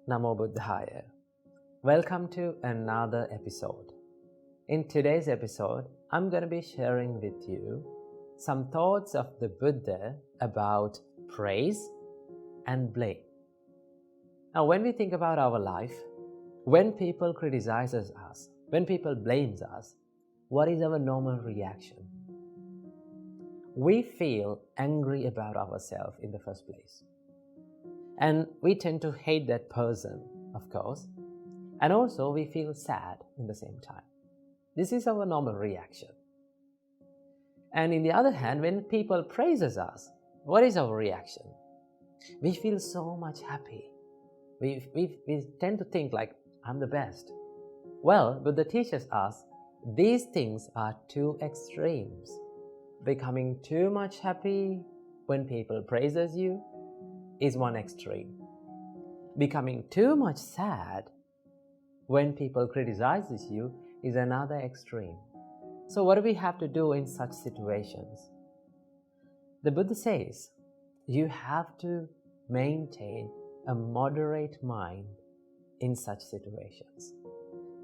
Namo Buddhaya. Welcome to another episode. In today's episode, I'm going to be sharing with you some thoughts of the Buddha about praise and blame. Now, when we think about our life, when people criticize us, when people blame us, what is our normal reaction? We feel angry about ourselves in the first place. And we tend to hate that person, of course. And also we feel sad in the same time. This is our normal reaction. And on the other hand, when people praise us, what is our reaction? We feel so much happy. We tend to think like, I'm the best. Well, Buddha teaches us these things are two extremes. Becoming too much happy when people praises you is one extreme. Becoming too much sad when people criticizes you is another extreme. So what do we have to do in such situations? The Buddha says you have to maintain a moderate mind in such situations.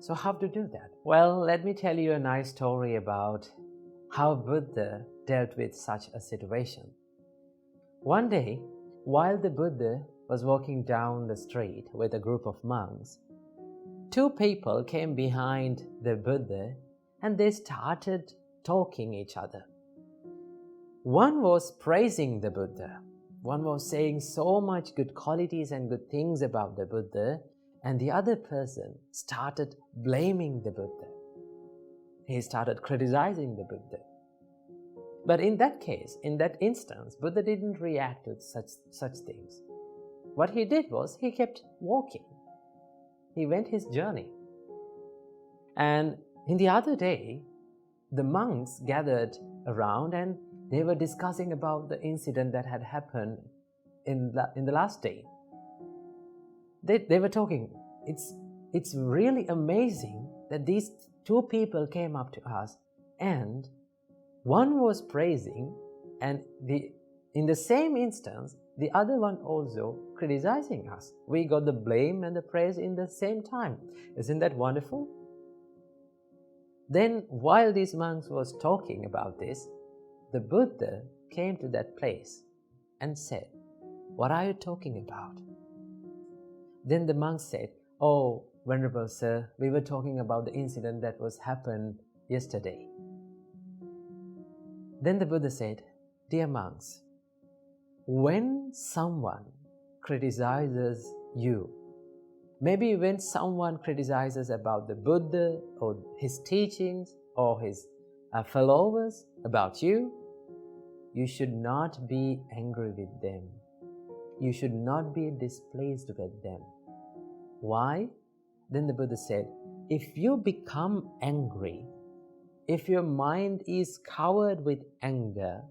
So how to do that? Well, let me tell you a nice story about how Buddha dealt with such a situation. One day, while the Buddha was walking down the street with a group of monks, two people came behind the Buddha and they started talking each other. One was praising the Buddha. One was saying so much good qualities and good things about the Buddha, and the other person started blaming the Buddha. He started criticizing the Buddha. But in that case, in that instance, Buddha didn't react to such things. What he did was, he kept walking. He went his journey. And in the other day, the monks gathered around and they were discussing about the incident that had happened in the last day. They were talking, it's really amazing that these two people came up to us and one was praising, and in the same instance, the other one also criticizing us. We got the blame and the praise in the same time. Isn't that wonderful? Then, while these monks was talking about this, the Buddha came to that place and said, "What are you talking about?" Then the monks said, "Oh, Venerable Sir, we were talking about the incident that was happened yesterday." Then the Buddha said, "Dear monks, when someone criticizes you, maybe when someone criticizes about the Buddha or his teachings or his followers about you, you should not be angry with them. You should not be displeased with them." Why? Then the Buddha said, if you become angry, if your mind is covered with anger,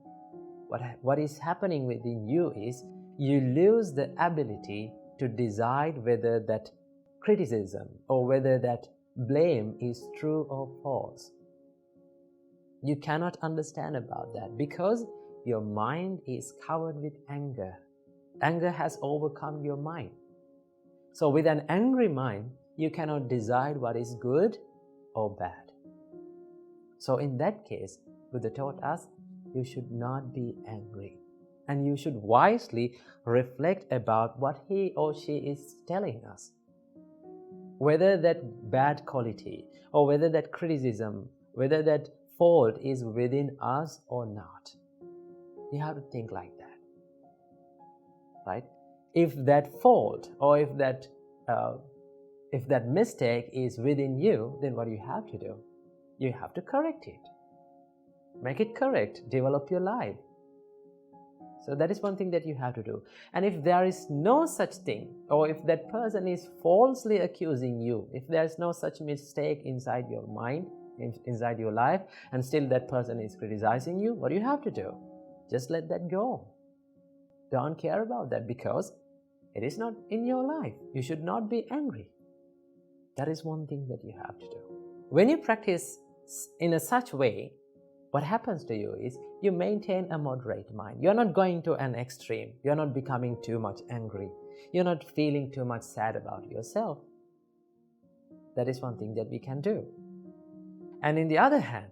what is happening within you is you lose the ability to decide whether that criticism or whether that blame is true or false. You cannot understand about that because your mind is covered with anger. Anger has overcome your mind. So with an angry mind, you cannot decide what is good or bad. So in that case, Buddha taught us you should not be angry. And you should wisely reflect about what he or she is telling us. Whether that bad quality or whether that criticism, whether that fault is within us or not. You have to think like that. Right? If that fault or if that mistake is within you, then what do you have to do? You have to correct it. Make it correct. Develop your life. So that is one thing that you have to do. And if there is no such thing, or if that person is falsely accusing you, if there is no such mistake inside your mind, inside your life, and still that person is criticizing you, what do you have to do? Just let that go. Don't care about that because it is not in your life. You should not be angry. That is one thing that you have to do. When you practice in a such way, what happens to you is you maintain a moderate mind. You're not going to an extreme. You're not becoming too much angry. You're not feeling too much sad about yourself. That is one thing that we can do. And in the other hand,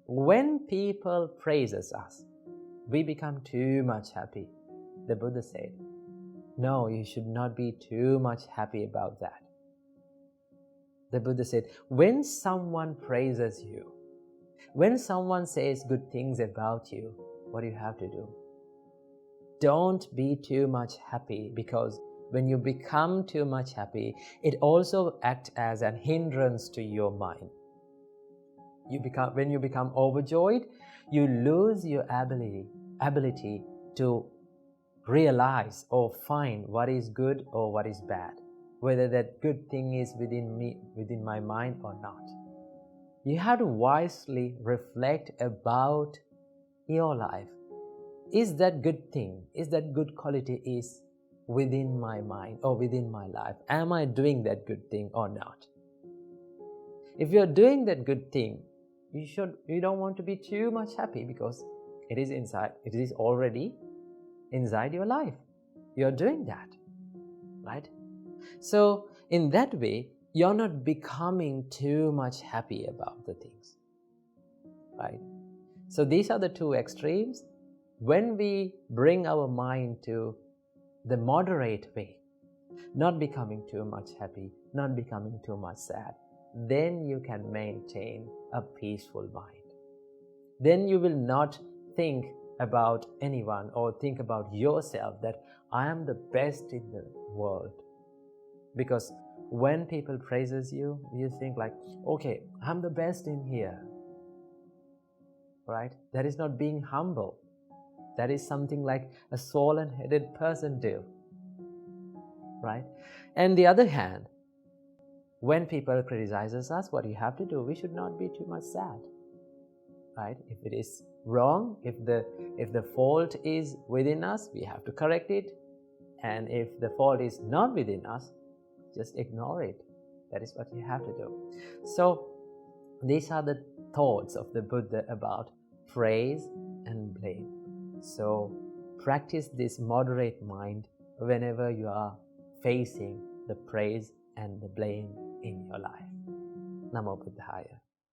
when people praises us, we become too much happy. The Buddha said, no, you should not be too much happy about that. The Buddha said, when someone praises you, when someone says good things about you, what do you have to do? Don't be too much happy, because when you become too much happy, it also acts as a hindrance to your mind. When you become overjoyed, you lose your ability to realize or find what is good or what is bad, whether that good thing is within my mind or not. You have to wisely reflect about your life. Is that good thing, is that good quality is within my mind or within my life? Am I doing that good thing or not? If you're doing that good thing, you don't want to be too much happy, because it is inside, it is already inside your life. You're doing that, right? So in that way, you're not becoming too much happy about the things, right? So these are the two extremes. When we bring our mind to the moderate way, not becoming too much happy, not becoming too much sad, then you can maintain a peaceful mind. Then you will not think about anyone or think about yourself that I am the best in the world. Because when people praises you, you think like, okay, I'm the best in here, right? That is not being humble. That is something like a swollen-headed person do, right? And the other hand, when people criticizes us, what you have to do, we should not be too much sad, right? If it is wrong, if the fault is within us, we have to correct it. And if the fault is not within us, just ignore it. That is what you have to do. So these are the thoughts of the Buddha about praise and blame. So practice this moderate mind whenever you are facing the praise and the blame in your life. Namo Buddhaya.